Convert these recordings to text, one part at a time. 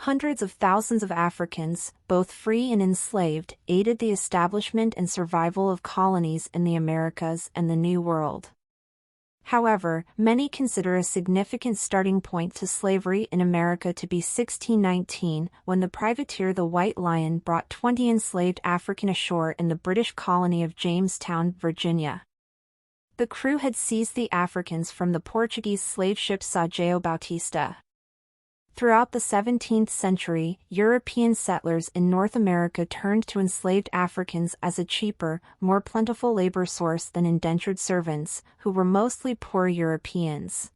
Hundreds of thousands of Africans, both free and enslaved, aided the establishment and survival of colonies in the Americas and the New World. However, many consider a significant starting point to slavery in America to be 1619, when the privateer the White Lion brought 20 enslaved Africans ashore in the British colony of Jamestown, Virginia. The crew had seized the Africans from the Portuguese slave ship São João Bautista. Throughout the 17th century, European settlers in North America turned to enslaved Africans as a cheaper, more plentiful labor source than indentured servants, who were mostly poor Europeans.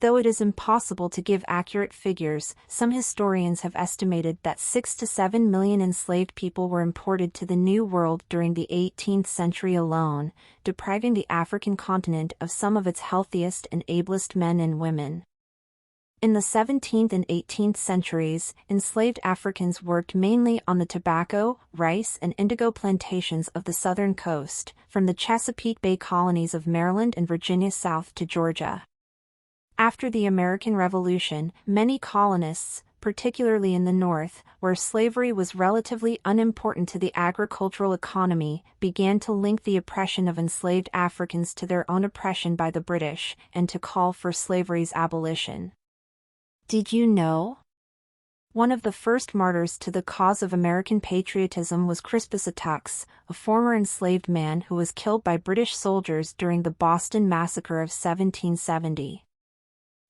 Though it is impossible to give accurate figures, some historians have estimated that 6 to 7 million enslaved people were imported to the New World during the 18th century alone, depriving the African continent of some of its healthiest and ablest men and women. In the 17th and 18th centuries, enslaved Africans worked mainly on the tobacco, rice and indigo plantations of the southern coast, from the Chesapeake Bay colonies of Maryland and Virginia south to Georgia. After the American Revolution, many colonists, particularly in the North, where slavery was relatively unimportant to the agricultural economy, began to link the oppression of enslaved Africans to their own oppression by the British, and to call for slavery's abolition. Did you know? One of the first martyrs to the cause of American patriotism was Crispus Attucks, a former enslaved man who was killed by British soldiers during the Boston Massacre of 1770.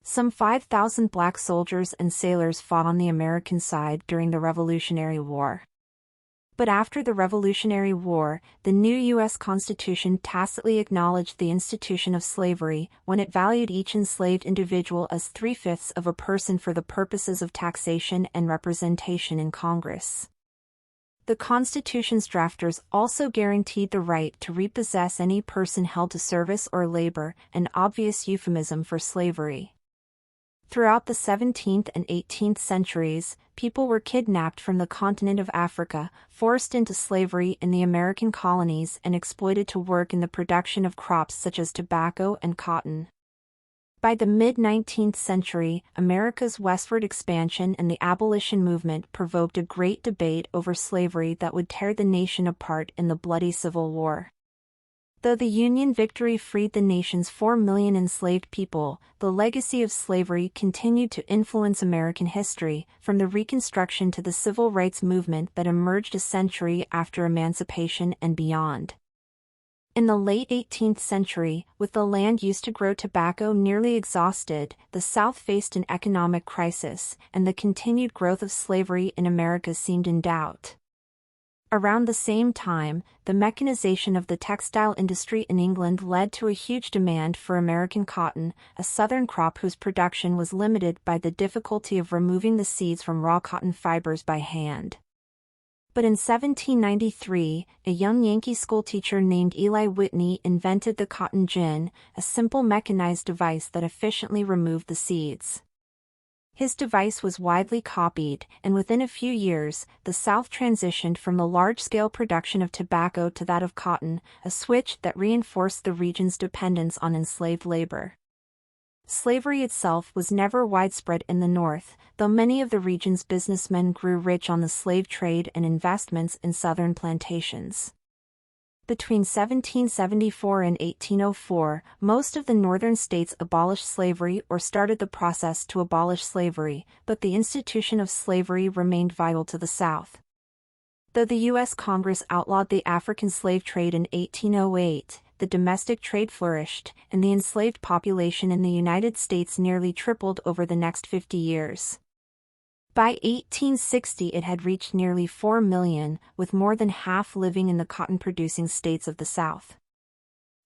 Some 5,000 black soldiers and sailors fought on the American side during the Revolutionary War. But after the Revolutionary War, the new U.S. Constitution tacitly acknowledged the institution of slavery when it valued each enslaved individual as 3/5 of a person for the purposes of taxation and representation in Congress. The Constitution's drafters also guaranteed the right to repossess any person held to service or labor, an obvious euphemism for slavery. Throughout the 17th and 18th centuries, people were kidnapped from the continent of Africa, forced into slavery in the American colonies and exploited to work in the production of crops such as tobacco and cotton. By the mid-19th century, America's westward expansion and the abolition movement provoked a great debate over slavery that would tear the nation apart in the bloody Civil War. Though the Union victory freed the nation's 4 million enslaved people, the legacy of slavery continued to influence American history, from the Reconstruction to the Civil Rights Movement that emerged a century after emancipation and beyond. In the late 18th century, with the land used to grow tobacco nearly exhausted, the South faced an economic crisis, and the continued growth of slavery in America seemed in doubt. Around the same time, the mechanization of the textile industry in England led to a huge demand for American cotton, a southern crop whose production was limited by the difficulty of removing the seeds from raw cotton fibers by hand. But in 1793, a young Yankee schoolteacher named Eli Whitney invented the cotton gin, a simple mechanized device that efficiently removed the seeds. His device was widely copied, and within a few years, the South transitioned from the large-scale production of tobacco to that of cotton, a switch that reinforced the region's dependence on enslaved labor. Slavery itself was never widespread in the North, though many of the region's businessmen grew rich on the slave trade and investments in southern plantations. Between 1774 and 1804, most of the northern states abolished slavery or started the process to abolish slavery, but the institution of slavery remained vital to the South. Though the U.S. Congress outlawed the African slave trade in 1808, the domestic trade flourished, and the enslaved population in the United States nearly tripled over the next 50 years. By 1860 it had reached nearly 4 million, with more than half living in the cotton-producing states of the South.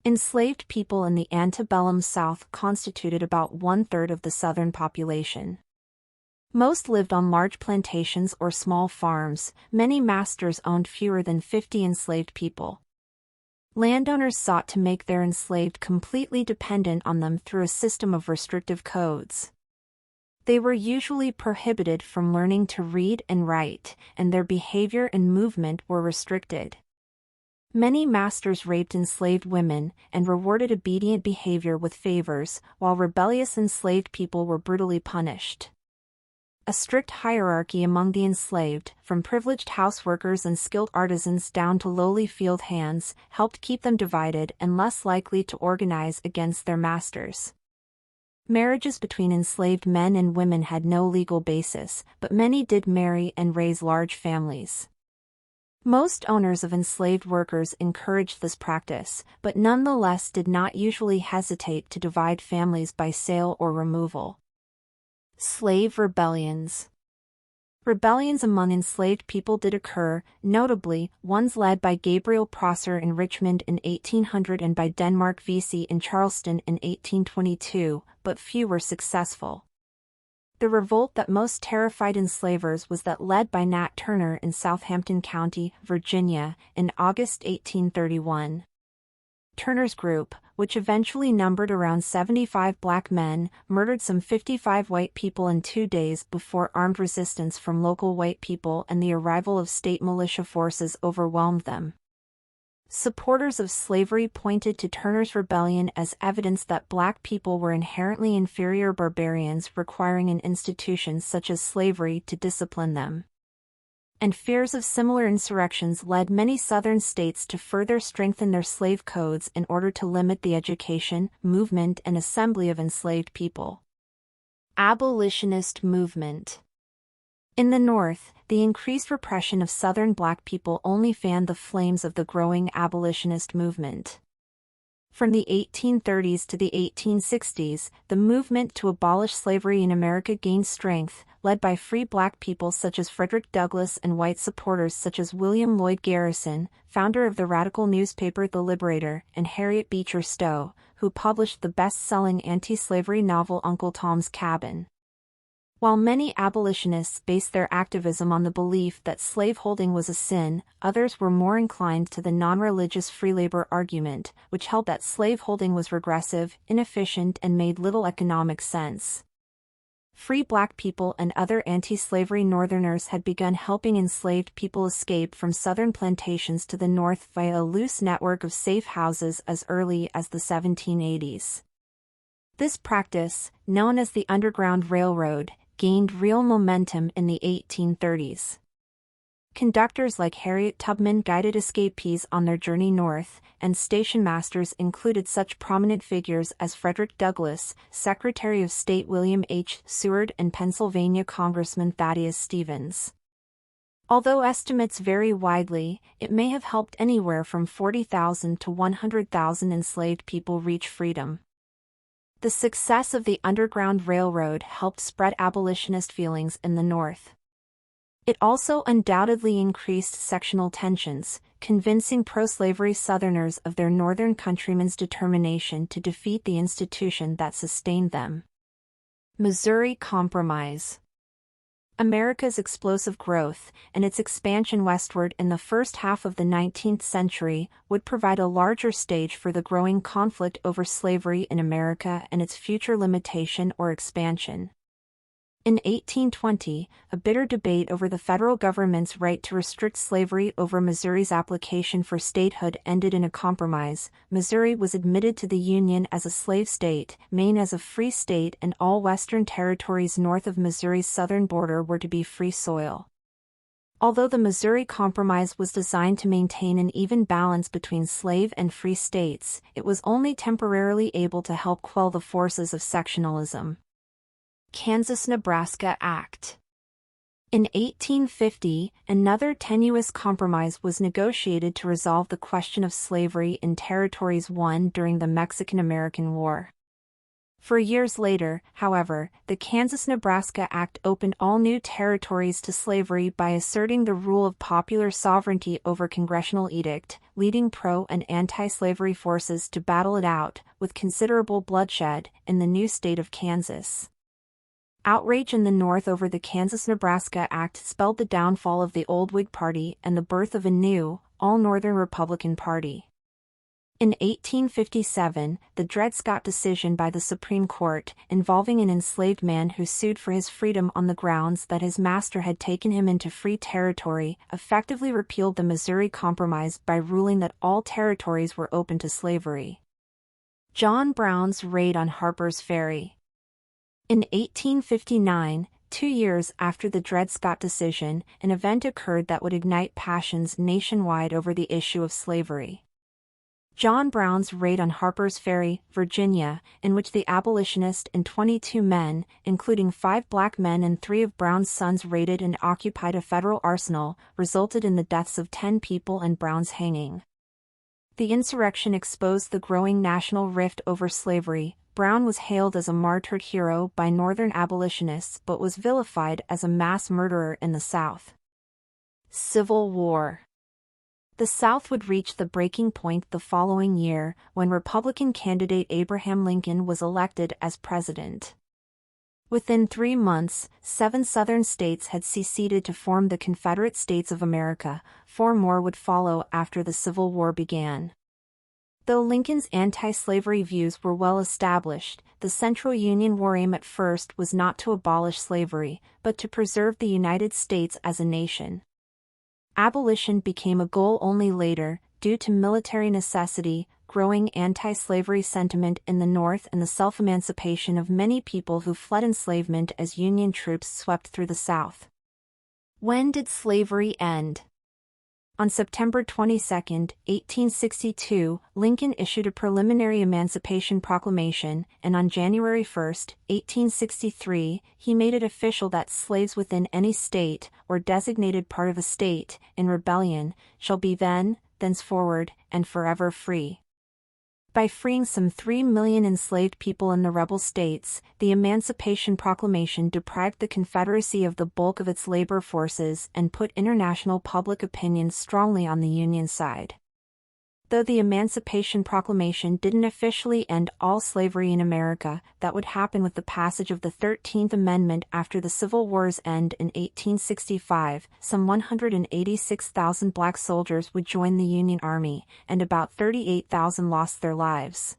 Enslaved people in the antebellum South constituted about 1/3 of the Southern population. Most lived on large plantations or small farms, many masters owned fewer than 50 enslaved people. Landowners sought to make their enslaved completely dependent on them through a system of restrictive codes. They were usually prohibited from learning to read and write, and their behavior and movement were restricted. Many masters raped enslaved women, and rewarded obedient behavior with favors, while rebellious enslaved people were brutally punished. A strict hierarchy among the enslaved, from privileged houseworkers and skilled artisans down to lowly field hands, helped keep them divided and less likely to organize against their masters. Marriages between enslaved men and women had no legal basis, but many did marry and raise large families. Most owners of enslaved workers encouraged this practice, but nonetheless did not usually hesitate to divide families by sale or removal. Slave rebellions. Rebellions among enslaved people did occur, notably, ones led by Gabriel Prosser in Richmond in 1800 and by Denmark Vesey in Charleston in 1822, but few were successful. The revolt that most terrified enslavers was that led by Nat Turner in Southampton County, Virginia, in August 1831. Turner's group, which eventually numbered around 75 black men, murdered some 55 white people in 2 days before armed resistance from local white people and the arrival of state militia forces overwhelmed them. Supporters of slavery pointed to Turner's rebellion as evidence that black people were inherently inferior barbarians requiring an institution such as slavery to discipline them. And fears of similar insurrections led many Southern states to further strengthen their slave codes in order to limit the education, movement, and assembly of enslaved people. Abolitionist movement. In the North, the increased repression of Southern black people only fanned the flames of the growing abolitionist movement. From the 1830s to the 1860s, the movement to abolish slavery in America gained strength, led by free black people such as Frederick Douglass and white supporters such as William Lloyd Garrison, founder of the radical newspaper The Liberator, and Harriet Beecher Stowe, who published the best-selling anti-slavery novel Uncle Tom's Cabin. While many abolitionists based their activism on the belief that slaveholding was a sin, others were more inclined to the non-religious free labor argument, which held that slaveholding was regressive, inefficient, and made little economic sense. Free black people and other anti-slavery Northerners had begun helping enslaved people escape from Southern plantations to the North via a loose network of safe houses as early as the 1780s. This practice, known as the Underground Railroad, gained real momentum in the 1830s. Conductors like Harriet Tubman guided escapees on their journey north, and station masters included such prominent figures as Frederick Douglass, Secretary of State William H. Seward, and Pennsylvania Congressman Thaddeus Stevens. Although estimates vary widely, it may have helped anywhere from 40,000 to 100,000 enslaved people reach freedom. The success of the Underground Railroad helped spread abolitionist feelings in the North. It also undoubtedly increased sectional tensions, convincing pro-slavery Southerners of their Northern countrymen's determination to defeat the institution that sustained them. Missouri Compromise. America's explosive growth, and its expansion westward in the first half of the 19th century, would provide a larger stage for the growing conflict over slavery in America and its future limitation or expansion. In 1820, a bitter debate over the federal government's right to restrict slavery over Missouri's application for statehood ended in a compromise. Missouri was admitted to the Union as a slave state, Maine as a free state, and all western territories north of Missouri's southern border were to be free soil. Although the Missouri Compromise was designed to maintain an even balance between slave and free states, it was only temporarily able to help quell the forces of sectionalism. Kansas-Nebraska Act. In 1850, another tenuous compromise was negotiated to resolve the question of slavery in territories won during the Mexican-American War. 4 years later, however, the Kansas-Nebraska Act opened all new territories to slavery by asserting the rule of popular sovereignty over congressional edict, leading pro- and anti-slavery forces to battle it out, with considerable bloodshed, in the new state of Kansas. Outrage in the North over the Kansas-Nebraska Act spelled the downfall of the old Whig Party and the birth of a new, all-Northern Republican Party. In 1857, the Dred Scott decision by the Supreme Court, involving an enslaved man who sued for his freedom on the grounds that his master had taken him into free territory, effectively repealed the Missouri Compromise by ruling that all territories were open to slavery. John Brown's raid on Harper's Ferry. In 1859, 2 years after the Dred Scott decision, an event occurred that would ignite passions nationwide over the issue of slavery. John Brown's raid on Harper's Ferry, Virginia, in which the abolitionist and 22 men, including 5 black men and 3 of Brown's sons, raided and occupied a federal arsenal, resulted in the deaths of 10 people and Brown's hanging. The insurrection exposed the growing national rift over slavery. Brown was hailed as a martyred hero by Northern abolitionists but was vilified as a mass murderer in the South. Civil War. The South would reach the breaking point the following year, when Republican candidate Abraham Lincoln was elected as president. Within 3 months, 7 Southern states had seceded to form the Confederate States of America. 4 more would follow after the Civil War began. Though Lincoln's anti-slavery views were well established, the Central Union War aim at first was not to abolish slavery, but to preserve the United States as a nation. Abolition became a goal only later, due to military necessity, growing anti-slavery sentiment in the North, and the self-emancipation of many people who fled enslavement as Union troops swept through the South. When did slavery end? On September 22, 1862, Lincoln issued a preliminary Emancipation Proclamation, and on January 1, 1863, he made it official that slaves within any state, or designated part of a state, in rebellion, shall be then, thenceforward, and forever free. By freeing some 3 million enslaved people in the rebel states, the Emancipation Proclamation deprived the Confederacy of the bulk of its labor forces and put international public opinion strongly on the Union side. Though the Emancipation Proclamation didn't officially end all slavery in America, that would happen with the passage of the 13th Amendment after the Civil War's end in 1865. Some 186,000 black soldiers would join the Union Army, and about 38,000 lost their lives.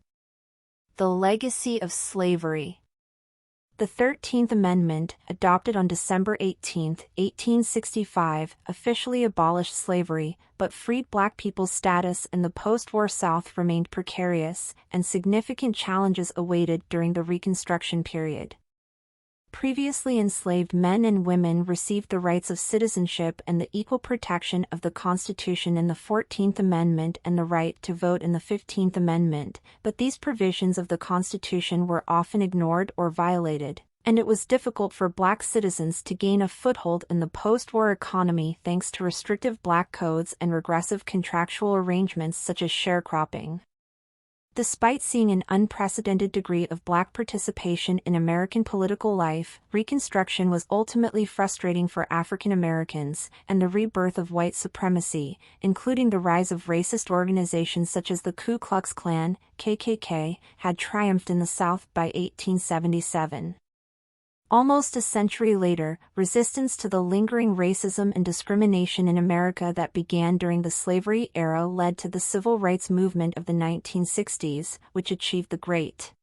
The legacy of slavery. The 13th Amendment, adopted on December 18, 1865, officially abolished slavery, but freed black people's status in the post-war South remained precarious, and significant challenges awaited during the Reconstruction period. Previously enslaved men and women received the rights of citizenship and the equal protection of the Constitution in the 14th Amendment and the right to vote in the 15th Amendment, but these provisions of the Constitution were often ignored or violated, and it was difficult for black citizens to gain a foothold in the post-war economy thanks to restrictive black codes and regressive contractual arrangements such as sharecropping. Despite seeing an unprecedented degree of black participation in American political life, Reconstruction was ultimately frustrating for African Americans, and the rebirth of white supremacy, including the rise of racist organizations such as the Ku Klux Klan, KKK, had triumphed in the South by 1877. Almost a century later, resistance to the lingering racism and discrimination in America that began during the slavery era led to the civil rights movement of the 1960s, which achieved the Great